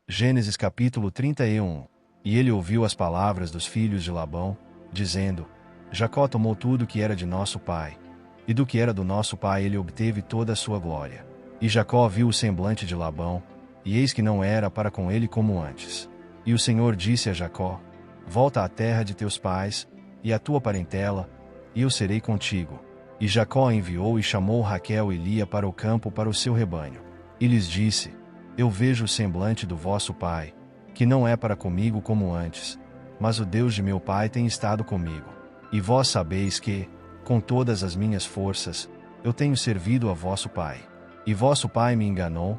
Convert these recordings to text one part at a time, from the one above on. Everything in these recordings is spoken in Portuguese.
Gênesis capítulo 31. E ele ouviu as palavras dos filhos de Labão, dizendo: Jacó tomou tudo que era de nosso pai, e do que era do nosso pai ele obteve toda a sua glória. E Jacó viu o semblante de Labão, e eis que não era para com ele como antes. E o Senhor disse a Jacó: Volta à terra de teus pais, e à tua parentela, e eu serei contigo. E Jacó enviou e chamou Raquel e Lia para o campo para o seu rebanho. E lhes disse: Eu vejo o semblante do vosso pai, que não é para comigo como antes, mas o Deus de meu pai tem estado comigo. E vós sabeis que, com todas as minhas forças, eu tenho servido a vosso pai. E vosso pai me enganou,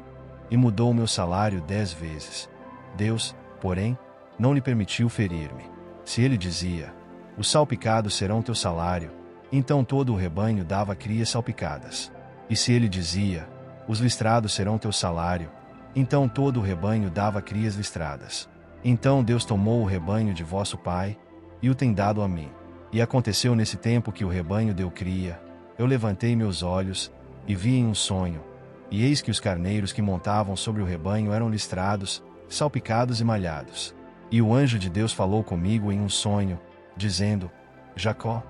e mudou o meu salário 10 vezes. Deus, porém, não lhe permitiu ferir-me. Se ele dizia: Os salpicados serão teu salário, então todo o rebanho dava crias salpicadas. E se ele dizia: Os listrados serão teu salário, então todo o rebanho dava crias listradas. Então Deus tomou o rebanho de vosso pai, e o tem dado a mim. E aconteceu nesse tempo que o rebanho deu cria, eu levantei meus olhos, e vi em um sonho, e eis que os carneiros que montavam sobre o rebanho eram listrados, salpicados e malhados. E o anjo de Deus falou comigo em um sonho, dizendo: Jacó.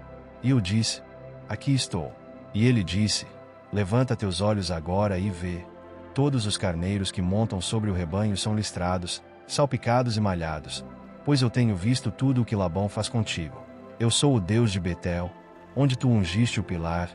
E eu disse: Aqui estou. E ele disse: Levanta teus olhos agora e vê. Todos os carneiros que montam sobre o rebanho são listrados, salpicados e malhados, pois eu tenho visto tudo o que Labão faz contigo. Eu sou o Deus de Betel, onde tu ungiste o pilar,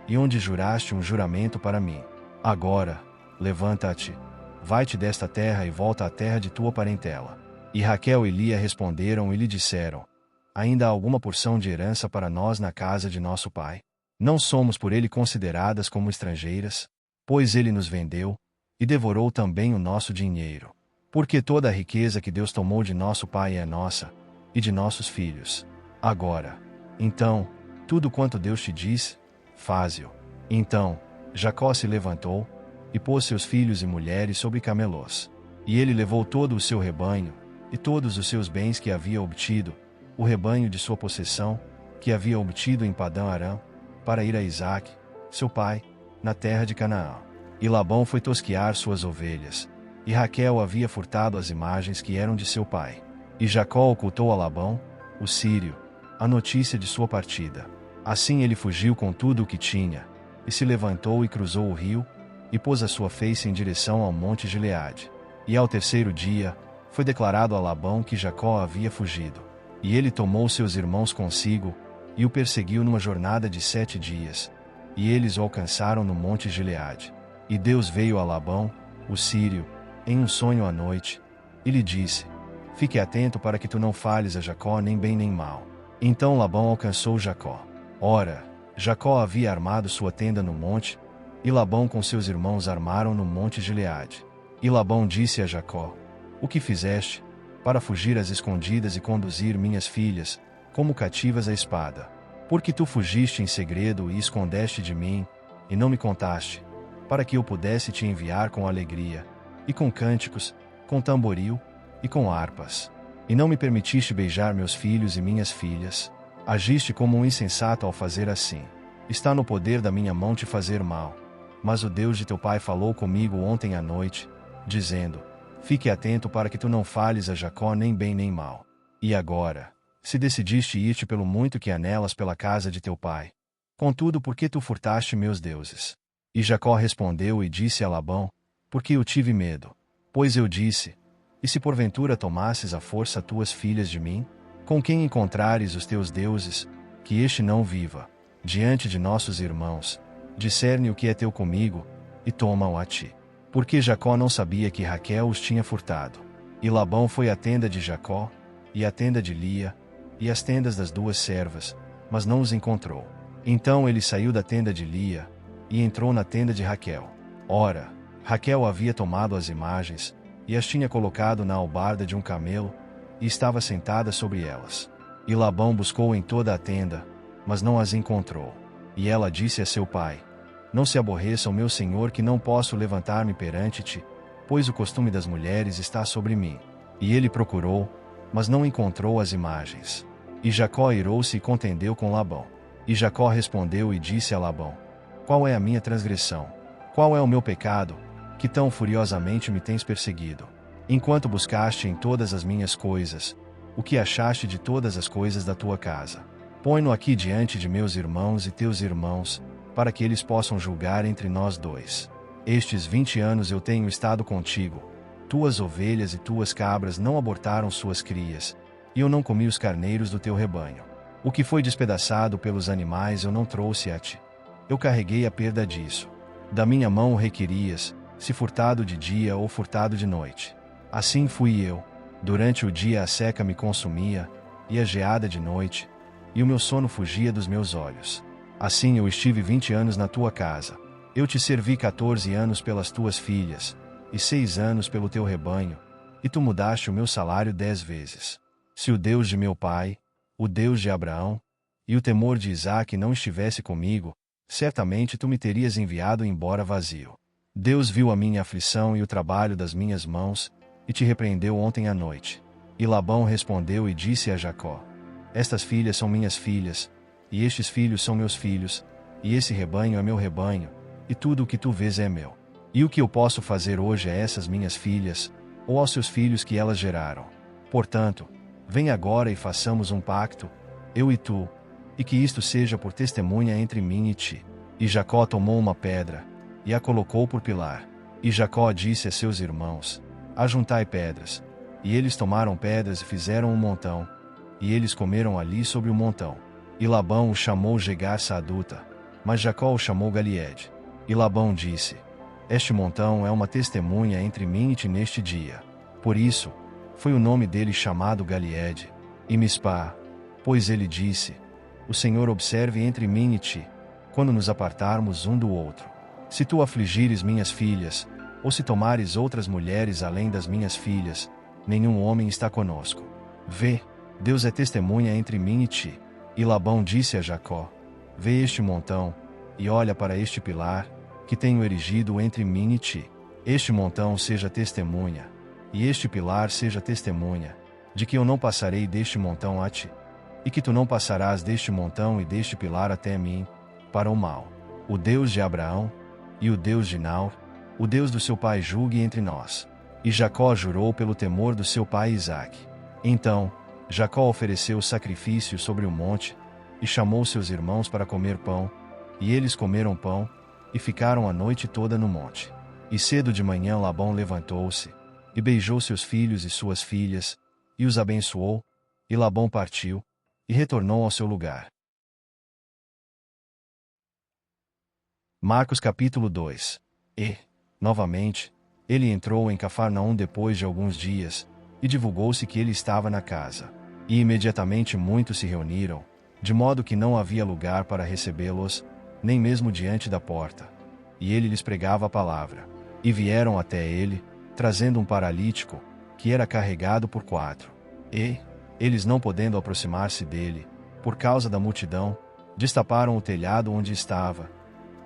e onde juraste um juramento para mim. Agora, levanta-te, vai-te desta terra e volta à terra de tua parentela. E Raquel e Lia responderam e lhe disseram: Ainda há alguma porção de herança para nós na casa de nosso pai? Não somos por ele consideradas como estrangeiras? Pois ele nos vendeu, e devorou também o nosso dinheiro. Porque toda a riqueza que Deus tomou de nosso pai é nossa, e de nossos filhos. Agora, então, tudo quanto Deus te diz, faze-o. Então, Jacó se levantou, e pôs seus filhos e mulheres sobre camelôs. E ele levou todo o seu rebanho, e todos os seus bens que havia obtido, o rebanho de sua possessão, que havia obtido em Padã Arã, para ir a Isaque, seu pai, na terra de Canaã. E Labão foi tosquear suas ovelhas, e Raquel havia furtado as imagens que eram de seu pai. E Jacó ocultou a Labão, o sírio, a notícia de sua partida. Assim ele fugiu com tudo o que tinha, e se levantou e cruzou o rio, e pôs a sua face em direção ao monte Gileade. E ao terceiro dia, foi declarado a Labão que Jacó havia fugido. E ele tomou seus irmãos consigo, e o perseguiu numa jornada de 7 dias. E eles o alcançaram no monte Gileade. E Deus veio a Labão, o sírio, em um sonho à noite, e lhe disse: Fique atento para que tu não falhes a Jacó nem bem nem mal. Então Labão alcançou Jacó. Ora, Jacó havia armado sua tenda no monte, e Labão com seus irmãos armaram no monte Gileade. E Labão disse a Jacó: O que fizeste, para fugir às escondidas e conduzir minhas filhas, como cativas à espada? Porque tu fugiste em segredo e escondeste de mim, e não me contaste, para que eu pudesse te enviar com alegria, e com cânticos, com tamboril, e com harpas. E não me permitiste beijar meus filhos e minhas filhas. Agiste como um insensato ao fazer assim. Está no poder da minha mão te fazer mal. Mas o Deus de teu pai falou comigo ontem à noite, dizendo: Fique atento para que tu não falhes a Jacó nem bem nem mal. E agora, se decidiste ir-te pelo muito que anelas pela casa de teu pai, contudo por que tu furtaste meus deuses? E Jacó respondeu e disse a Labão: Porque eu tive medo. Pois eu disse: E se porventura tomasses à força tuas filhas de mim? Com quem encontrares os teus deuses, que este não viva, diante de nossos irmãos, discerne o que é teu comigo, e toma-o a ti. Porque Jacó não sabia que Raquel os tinha furtado. E Labão foi à tenda de Jacó, e à tenda de Lia, e às tendas das 2 servas, mas não os encontrou. Então ele saiu da tenda de Lia, e entrou na tenda de Raquel. Ora, Raquel havia tomado as imagens, e as tinha colocado na albarda de um camelo, e estava sentada sobre elas. E Labão buscou em toda a tenda, mas não as encontrou. E ela disse a seu pai: Não se aborreça o meu senhor que não posso levantar-me perante ti, pois o costume das mulheres está sobre mim. E ele procurou, mas não encontrou as imagens. E Jacó irou-se e contendeu com Labão. E Jacó respondeu e disse a Labão: Qual é a minha transgressão? Qual é o meu pecado, que tão furiosamente me tens perseguido? enquanto buscaste em todas as minhas coisas, o que achaste de todas as coisas da tua casa. Põe-no aqui diante de meus irmãos e teus irmãos, para que eles possam julgar entre nós dois. Estes 20 anos eu tenho estado contigo, tuas ovelhas e tuas cabras não abortaram suas crias, e eu não comi os carneiros do teu rebanho. O que foi despedaçado pelos animais eu não trouxe a ti. Eu carreguei a perda disso. Da minha mão o requerias, se furtado de dia ou furtado de noite. Assim fui eu. Durante o dia a seca me consumia, e a geada de noite, e o meu sono fugia dos meus olhos. Assim eu estive 20 anos na tua casa. Eu te servi 14 anos pelas tuas filhas, e 6 anos pelo teu rebanho, e tu mudaste o meu salário 10 vezes. Se o Deus de meu pai, o Deus de Abraão, e o temor de Isaque não estivesse comigo, certamente tu me terias enviado embora vazio. Deus viu a minha aflição e o trabalho das minhas mãos, e te repreendeu ontem à noite. E Labão respondeu e disse a Jacó: Estas filhas são minhas filhas, e estes filhos são meus filhos, e esse rebanho é meu rebanho, e tudo o que tu vês é meu. E o que eu posso fazer hoje a essas minhas filhas, ou aos seus filhos que elas geraram? Portanto, vem agora e façamos um pacto, eu e tu, e que isto seja por testemunha entre mim e ti. E Jacó tomou uma pedra, e a colocou por pilar. E Jacó disse a seus irmãos: Ajuntai pedras. E eles tomaram pedras e fizeram um montão, e eles comeram ali sobre o montão. E Labão o chamou Jegar-Saduta, mas Jacó o chamou Galiede. E Labão disse: Este montão é uma testemunha entre mim e ti neste dia. Por isso, foi o nome dele chamado Galiede. E Mispá, pois ele disse: O Senhor observe entre mim e ti, quando nos apartarmos um do outro. Se tu afligires minhas filhas, ou se tomares outras mulheres além das minhas filhas, nenhum homem está conosco. Vê, Deus é testemunha entre mim e ti. E Labão disse a Jacó: Vê este montão, e olha para este pilar, que tenho erigido entre mim e ti. Este montão seja testemunha, e este pilar seja testemunha, de que eu não passarei deste montão a ti, e que tu não passarás deste montão e deste pilar até mim, para o mal. O Deus de Abraão, e o Deus de Naor, o Deus do seu pai julgue entre nós. E Jacó jurou pelo temor do seu pai Isaque. Então, Jacó ofereceu sacrifício sobre o monte, e chamou seus irmãos para comer pão, e eles comeram pão, e ficaram a noite toda no monte. E cedo de manhã Labão levantou-se, e beijou seus filhos e suas filhas, e os abençoou, e Labão partiu, e retornou ao seu lugar. Marcos capítulo 2. E, novamente, ele entrou em Cafarnaum depois de alguns dias, e divulgou-se que ele estava na casa. E imediatamente muitos se reuniram, de modo que não havia lugar para recebê-los, nem mesmo diante da porta. E ele lhes pregava a palavra. E vieram até ele, trazendo um paralítico, que era carregado por 4. E, eles não podendo aproximar-se dele, por causa da multidão, destaparam o telhado onde estava,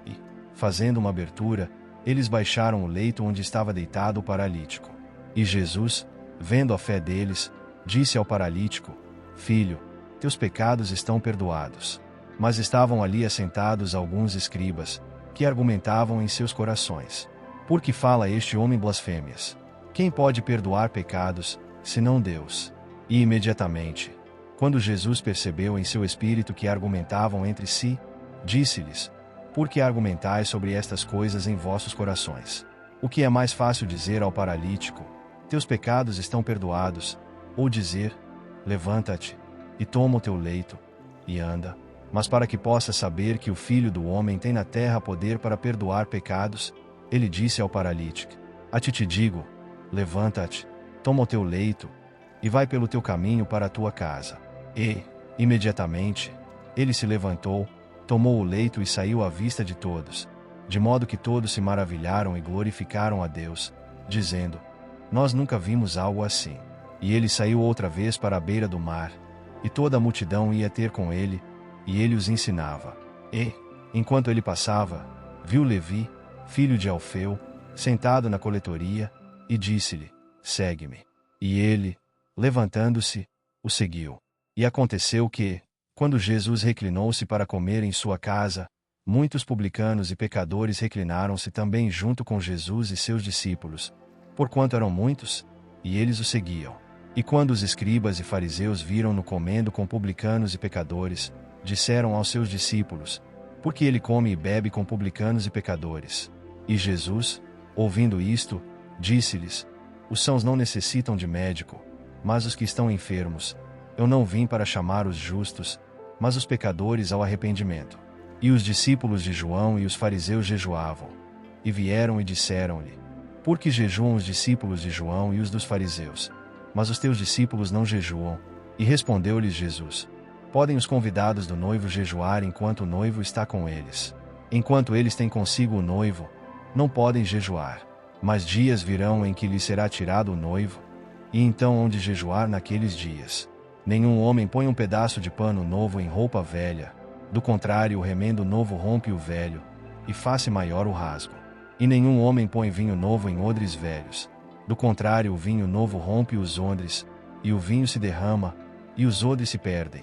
e, fazendo uma abertura, eles baixaram o leito onde estava deitado o paralítico. E Jesus, vendo a fé deles, disse ao paralítico: Filho, teus pecados estão perdoados. Mas estavam ali assentados alguns escribas, que argumentavam em seus corações: Por que fala este homem blasfêmias? Quem pode perdoar pecados, senão Deus? E imediatamente, quando Jesus percebeu em seu espírito que argumentavam entre si, disse-lhes: Por que argumentais sobre estas coisas em vossos corações? O que é mais fácil dizer ao paralítico: Teus pecados estão perdoados, ou dizer: Levanta-te, e toma o teu leito, e anda? Mas para que possa saber que o Filho do Homem tem na terra poder para perdoar pecados, ele disse ao paralítico: A ti te digo, levanta-te, toma o teu leito, e vai pelo teu caminho para a tua casa. E, imediatamente, ele se levantou, tomou o leito e saiu à vista de todos, de modo que todos se maravilharam e glorificaram a Deus, dizendo: Nós nunca vimos algo assim. E ele saiu outra vez para a beira do mar, e toda a multidão ia ter com ele, e ele os ensinava. E, enquanto ele passava, viu Levi, filho de Alfeu, sentado na coletoria, e disse-lhe: Segue-me. E ele, levantando-se, o seguiu. E aconteceu que, quando Jesus reclinou-se para comer em sua casa, muitos publicanos e pecadores reclinaram-se também junto com Jesus e seus discípulos. Porquanto eram muitos, e eles o seguiam. E quando os escribas e fariseus viram-no comendo com publicanos e pecadores, disseram aos seus discípulos: por que ele come e bebe com publicanos e pecadores? E Jesus, ouvindo isto, disse-lhes: os sãos não necessitam de médico, mas os que estão enfermos. Eu não vim para chamar os justos, mas os pecadores ao arrependimento. E os discípulos de João e os fariseus jejuavam. E vieram e disseram-lhe: por que jejuam os discípulos de João e os dos fariseus, mas os teus discípulos não jejuam? E respondeu-lhes Jesus: podem os convidados do noivo jejuar enquanto o noivo está com eles? Enquanto eles têm consigo o noivo, não podem jejuar. Mas dias virão em que lhes será tirado o noivo, e então hão de jejuar naqueles dias. Nenhum homem põe um pedaço de pano novo em roupa velha, do contrário o remendo novo rompe o velho, e faz-se maior o rasgo. E nenhum homem põe vinho novo em odres velhos, do contrário o vinho novo rompe os odres, e o vinho se derrama, e os odres se perdem.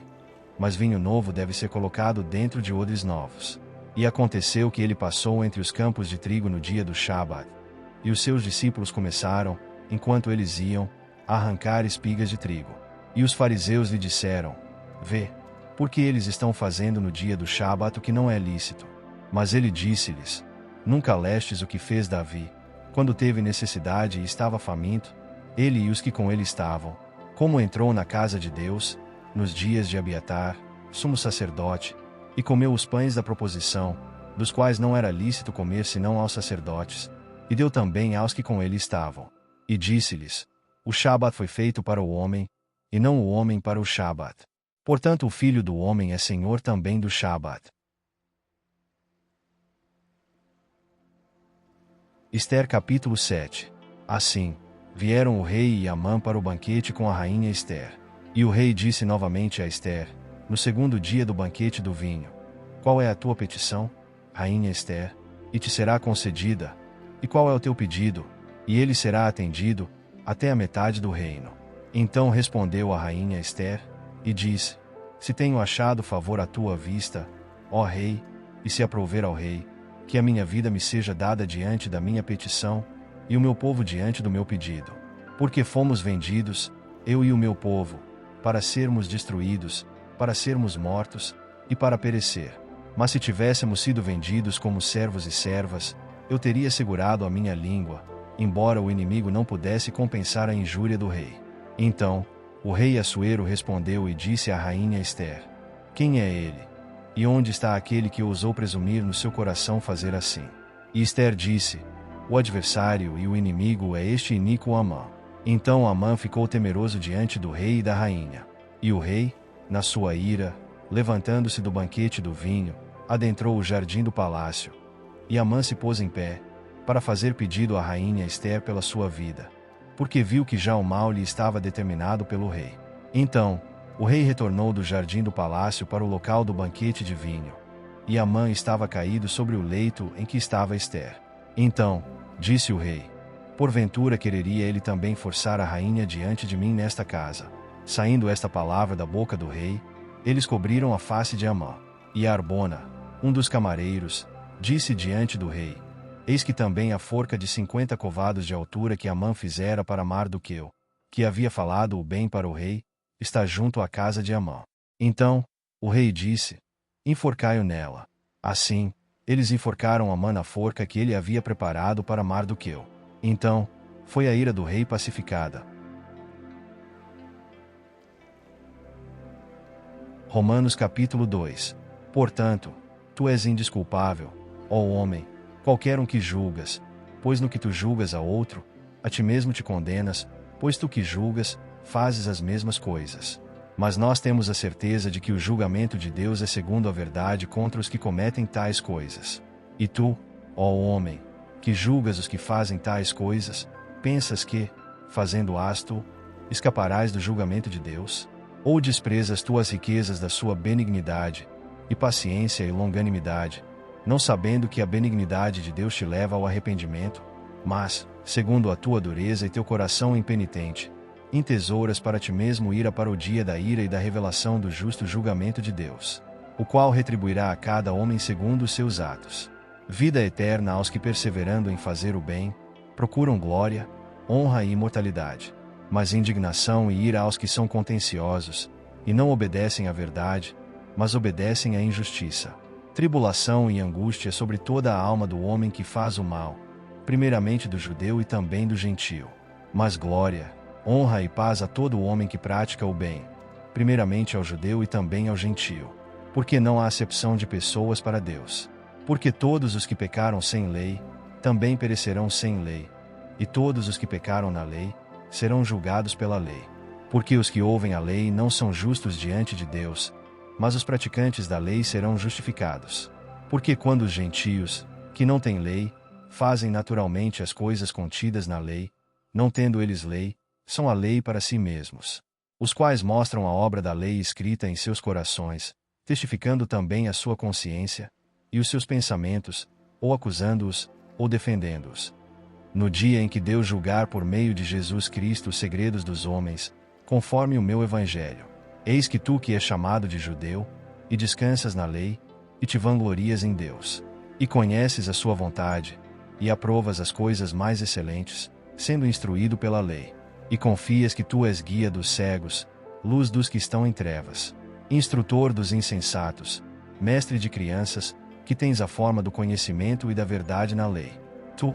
Mas vinho novo deve ser colocado dentro de odres novos. E aconteceu que ele passou entre os campos de trigo no dia do Shabat, e os seus discípulos começaram, enquanto eles iam, a arrancar espigas de trigo. E os fariseus lhe disseram: vê, porque eles estão fazendo no dia do Shabat o que não é lícito. Mas ele disse-lhes: nunca lestes o que fez Davi, quando teve necessidade e estava faminto, ele e os que com ele estavam, como entrou na casa de Deus, nos dias de Abiatar, sumo sacerdote, e comeu os pães da proposição, dos quais não era lícito comer senão aos sacerdotes, e deu também aos que com ele estavam. E disse-lhes: o Shabat foi feito para o homem, e não o homem para o Shabat. Portanto o Filho do Homem é Senhor também do Shabat. Ester capítulo 7. Assim, vieram o rei e Amã para o banquete com a rainha Ester. E o rei disse novamente a Ester, no segundo dia do banquete do vinho: qual é a tua petição, rainha Ester? E te será concedida. E qual é o teu pedido? E ele será atendido, até a metade do reino. Então respondeu a rainha Ester, e disse: se tenho achado favor à tua vista, ó rei, e se aprouver ao rei, que a minha vida me seja dada diante da minha petição, e o meu povo diante do meu pedido. Porque fomos vendidos, eu e o meu povo, para sermos destruídos, para sermos mortos, e para perecer. Mas se tivéssemos sido vendidos como servos e servas, eu teria segurado a minha língua, embora o inimigo não pudesse compensar a injúria do rei. Então, o rei Assuero respondeu e disse à rainha Ester: quem é ele? E onde está aquele que ousou presumir no seu coração fazer assim? E Ester disse: o adversário e o inimigo é este iníquo Amã. Então Amã ficou temeroso diante do rei e da rainha. E o rei, na sua ira, levantando-se do banquete do vinho, adentrou o jardim do palácio. E Amã se pôs em pé, para fazer pedido à rainha Ester pela sua vida, porque viu que já o mal lhe estava determinado pelo rei. Então, o rei retornou do jardim do palácio para o local do banquete de vinho. E Amã estava caído sobre o leito em que estava Ester. Então, disse o rei: porventura quereria ele também forçar a rainha diante de mim nesta casa? Saindo esta palavra da boca do rei, eles cobriram a face de Amã. E Arbona, um dos camareiros, disse diante do rei: eis que também a forca de 50 covados de altura que Amã fizera para Mardoqueu, que havia falado o bem para o rei, está junto à casa de Amã. Então, o rei disse: enforcai-o nela. Assim, eles enforcaram Amã na forca que ele havia preparado para Mardoqueu. Então, foi a ira do rei pacificada. Romanos capítulo 2. Portanto, tu és indesculpável, ó homem, qualquer um que julgas, pois no que tu julgas a outro, a ti mesmo te condenas, pois tu que julgas, fazes as mesmas coisas. Mas nós temos a certeza de que o julgamento de Deus é segundo a verdade contra os que cometem tais coisas. E tu, ó homem, que julgas os que fazem tais coisas, pensas que, fazendo-as tu, escaparás do julgamento de Deus? Ou desprezas tu as riquezas da sua benignidade, e paciência e longanimidade, não sabendo que a benignidade de Deus te leva ao arrependimento? Mas, segundo a tua dureza e teu coração impenitente, entesouras para ti mesmo ira para o dia da ira e da revelação do justo julgamento de Deus, o qual retribuirá a cada homem segundo os seus atos. Vida eterna aos que, perseverando em fazer o bem, procuram glória, honra e imortalidade. mas indignação e ira aos que são contenciosos, e não obedecem à verdade, mas obedecem à injustiça. Tribulação e angústia sobre toda a alma do homem que faz o mal, primeiramente do judeu e também do gentio. Mas glória, honra e paz a todo homem que pratica o bem, primeiramente ao judeu e também ao gentio. Porque não há acepção de pessoas para Deus. Porque todos os que pecaram sem lei, também perecerão sem lei, e todos os que pecaram na lei, serão julgados pela lei. Porque os que ouvem a lei não são justos diante de Deus, mas os praticantes da lei serão justificados. Porque quando os gentios, que não têm lei, fazem naturalmente as coisas contidas na lei, não tendo eles lei, são a lei para si mesmos, os quais mostram a obra da lei escrita em seus corações, testificando também a sua consciência, e os seus pensamentos, ou acusando-os, ou defendendo-os. No dia em que Deus julgar por meio de Jesus Cristo os segredos dos homens, conforme o meu evangelho, eis que tu que és chamado de judeu, e descansas na lei, e te vanglorias em Deus, e conheces a sua vontade, e aprovas as coisas mais excelentes, sendo instruído pela lei, e confias que tu és guia dos cegos, luz dos que estão em trevas, instrutor dos insensatos, mestre de crianças, que tens a forma do conhecimento e da verdade na lei. Tu,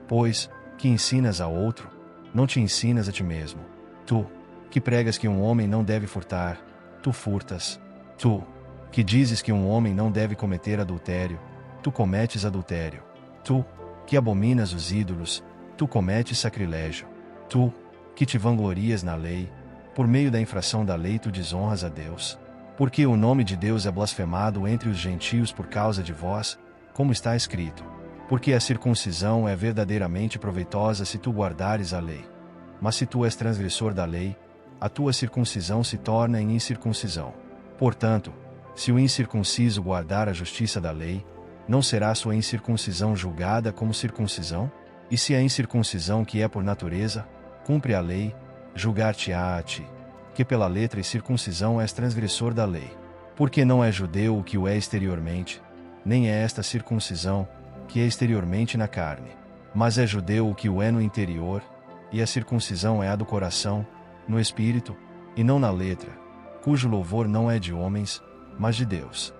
pois, que ensinas a outro, não te ensinas a ti mesmo. Tu, que pregas que um homem não deve furtar, tu furtas. Tu, que dizes que um homem não deve cometer adultério, tu cometes adultério. Tu, que abominas os ídolos, tu cometes sacrilégio. Tu, que te vanglorias na lei, por meio da infração da lei tu desonras a Deus. Porque o nome de Deus é blasfemado entre os gentios por causa de vós, como está escrito. Porque a circuncisão é verdadeiramente proveitosa se tu guardares a lei. Mas se tu és transgressor da lei, a tua circuncisão se torna em incircuncisão. Portanto, se o incircunciso guardar a justiça da lei, não será sua incircuncisão julgada como circuncisão? E se a incircuncisão que é por natureza, cumpre a lei, julgar-te-á a ti, que pela letra e circuncisão és transgressor da lei. Porque não é judeu o que o é exteriormente, nem é esta circuncisão, que é exteriormente na carne, mas é judeu o que o é no interior, e a circuncisão é a do coração, no espírito, e não na letra, cujo louvor não é de homens, mas de Deus.